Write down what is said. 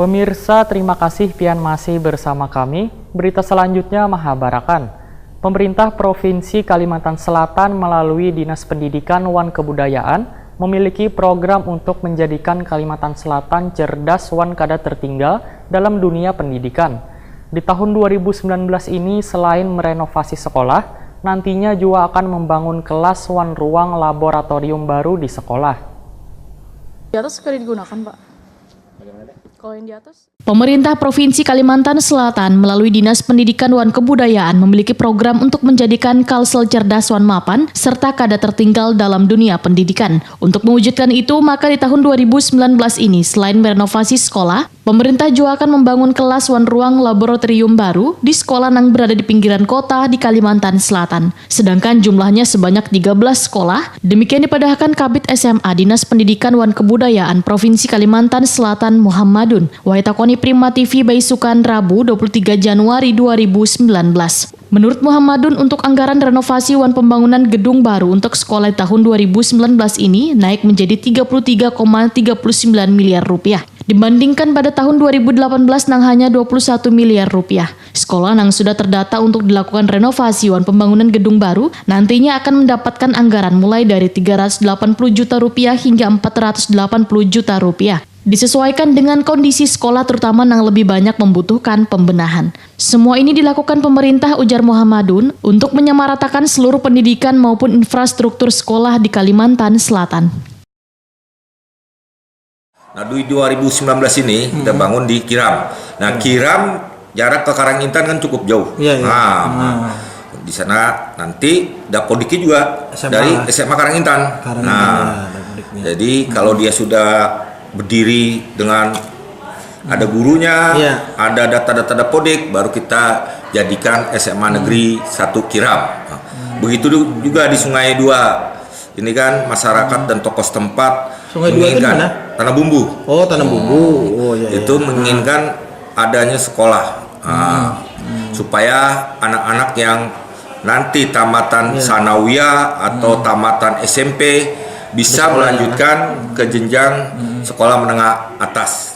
Pemirsa, terima kasih pian masih bersama kami. Berita selanjutnya Mahabarakan. Pemerintah Provinsi Kalimantan Selatan melalui Dinas Pendidikan wan Kebudayaan memiliki program untuk menjadikan Kalimantan Selatan cerdas wan kada tertinggal dalam dunia pendidikan. Di tahun 2019 ini selain merenovasi sekolah, nantinya juga akan membangun kelas wan ruang laboratorium baru di sekolah. Di atas sekali digunakan, Pak. Kalau yang di atas? Pemerintah Provinsi Kalimantan Selatan melalui Dinas Pendidikan wan Kebudayaan memiliki program untuk menjadikan Kalsel cerdas wan mapan serta kada tertinggal dalam dunia pendidikan. Untuk mewujudkan itu, maka di tahun 2019 ini selain merenovasi sekolah, pemerintah juga akan membangun kelas wan ruang laboratorium baru di sekolah yang berada di pinggiran kota di Kalimantan Selatan. Sedangkan jumlahnya sebanyak 13 sekolah. Demikian dipadahkan Kabid SMA Dinas Pendidikan wan Kebudayaan Provinsi Kalimantan Selatan Muhammadun. Waitakoni Prima TV Baisukan Rabu 23 Januari 2019. Menurut Muhammadun, untuk anggaran renovasi wan pembangunan gedung baru untuk sekolah tahun 2019 ini naik menjadi 33,39 miliar rupiah. Dibandingkan pada tahun 2018 nang hanya 21 miliar rupiah. Sekolah yang sudah terdata untuk dilakukan renovasi wan pembangunan gedung baru nantinya akan mendapatkan anggaran mulai dari 380 juta rupiah hingga 480 juta rupiah. Disesuaikan dengan kondisi sekolah terutama yang lebih banyak membutuhkan pembenahan. Semua ini dilakukan pemerintah, ujar Muhammadun, untuk menyamaratakan seluruh pendidikan maupun infrastruktur sekolah di Kalimantan Selatan. Nah, di 2019 ini kita bangun di Kiram. Nah, Kiram jarak ke Karangintan kan cukup jauh. Di sana nanti Dapodiknya juga dari SMA Karangintan. Jadi kalau dia sudah berdiri dengan ada gurunya, ada data-data Dapodik, baru kita jadikan SMA Negeri 1 Kiram. Begitu juga di Sungai 2. Ini kan masyarakat dan tokoh setempat menginginkan Tanah Bumbu. Oh, Tanah Bumbu. Oh, itu menginginkan adanya sekolah supaya anak-anak yang nanti tamatan sanawiyah atau tamatan SMP bisa melanjutkan ke jenjang sekolah menengah atas.